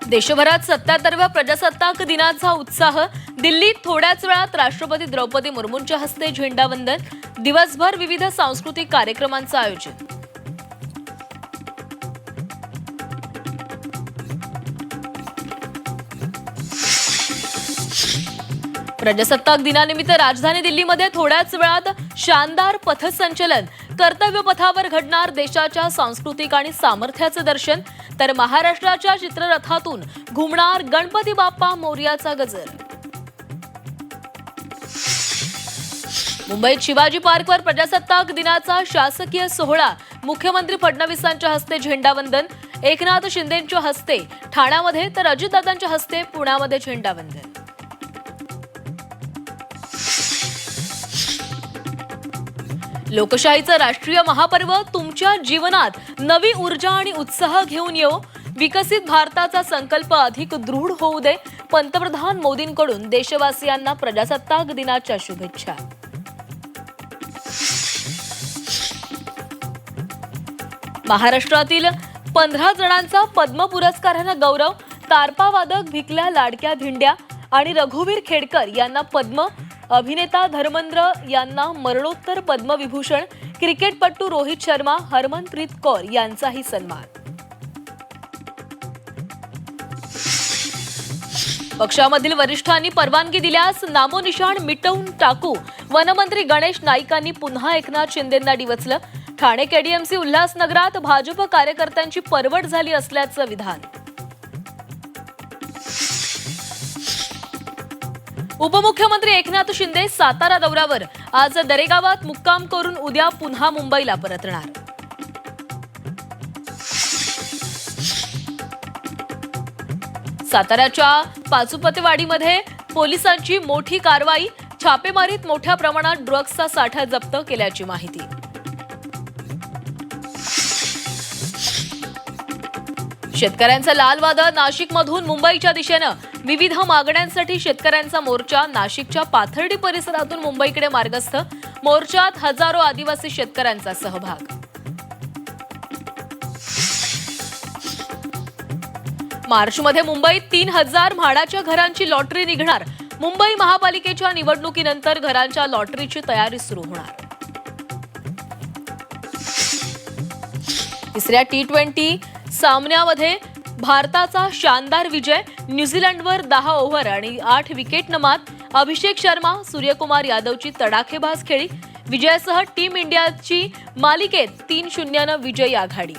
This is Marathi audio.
देशभरात 77व्या प्रजासत्ताक दिनाचा उत्साह. दिल्लीत थोड्याच वेळात राष्ट्रपती द्रौपदी मुर्मूंच्या हस्ते झेंडावंदन. दिवसभर विविध सांस्कृतिक कार्यक्रमांचं आयोजन. प्रजासत्ताक दिनानिमित्त राजधानी दिल्लीमध्ये थोड्याच वेळात शानदार पथसंचलन. कर्तव्य पथावर घडणार देशाच्या सांस्कृतिक आणि सामर्थ्याचं दर्शन. तर महाराष्ट्राच्या चित्ररथातून घुमणार गणपती बाप्पा मोरयाचा गजर. मुंबईत शिवाजी पार्कवर प्रजासत्ताक दिनाचा शासकीय सोहळा. मुख्यमंत्री फडणवीसांच्या हस्ते झेंडावंदन. एकनाथ शिंदेंच्या हस्ते ठाण्यामध्ये तर अजितदादांच्या हस्ते पुण्यामध्ये झेंडावंदन. लोकशाहीचं राष्ट्रीय महापर्व तुमच्या जीवनात नवी ऊर्जा आणि उत्साह घेऊन येऊ. विकसित भारताचा संकल्प अधिक दृढ होऊ दे. पंतप्रधान मोदींकडून देशवासियांना प्रजासत्ताक दिनाच्या शुभेच्छा. महाराष्ट्रातील 15 जणांचा पद्म पुरस्कारानं गौरव. तारपावादक भिकल्या लाडक्या भिंड्या आणि रघुवीर खेडकर यांना पद्म. अभिनेता धर्मेंद्र यांना मरणोत्तर पद्मविभूषण. क्रिकेटपटू रोहित शर्मा, हरमनप्रीत कौर यांचाही सन्मान. पक्षामधील वरिष्ठांनी परवानगी दिल्यास नामोनिशाण मिटवून टाकू. वनमंत्री गणेश नाईकांनी पुन्हा एकनाथ शिंदेंना डिवचलं. ठाणे केडीएमसी उल्हासनगरात भाजप कार्यकर्त्यांची परवड झाली असल्याचं विधान. उपमुख्यमंत्री एकनाथ शिंदे सातारा दौऱ्यावर. आज दरेगावात मुक्काम करून उद्या पुन्हा मुंबईला परतणार. साताऱ्याच्या पाचुपतेवाडीमध्ये पोलिसांची मोठी कारवाई. छापेमारीत मोठ्या प्रमाणात ड्रग्जचा साठा जप्त केल्याची माहिती. शेतकऱ्यांचं लाल वादळ. नाशिकमधून मुंबईच्या दिशेनं विविध मागण्यांसाठी शेतकऱ्यांचा मोर्चा. नाशिकच्या पाथर्डी परिसरातून मुंबईकडे मार्गस्थ. मोर्चात हजारो आदिवासी शेतकऱ्यांचा सहभाग. मार्चमध्ये मुंबईत 3000 म्हाडाच्या घरांची लॉटरी निघणार. मुंबई महापालिकेच्या निवडणुकीनंतर घरांच्या लॉटरीची तयारी सुरू होणार. तिसऱ्या T20 सामन्यामध्ये भारताचा शानदार विजय. न्यूझीलंडवर 10 ओव्हर आणि 8 विकेटनं मात. अभिषेक शर्मा, सूर्यकुमार यादवची तडाखेबाज खेळी. विजयासह टीम इंडियाची मालिकेत 3-0 विजयी आघाडी.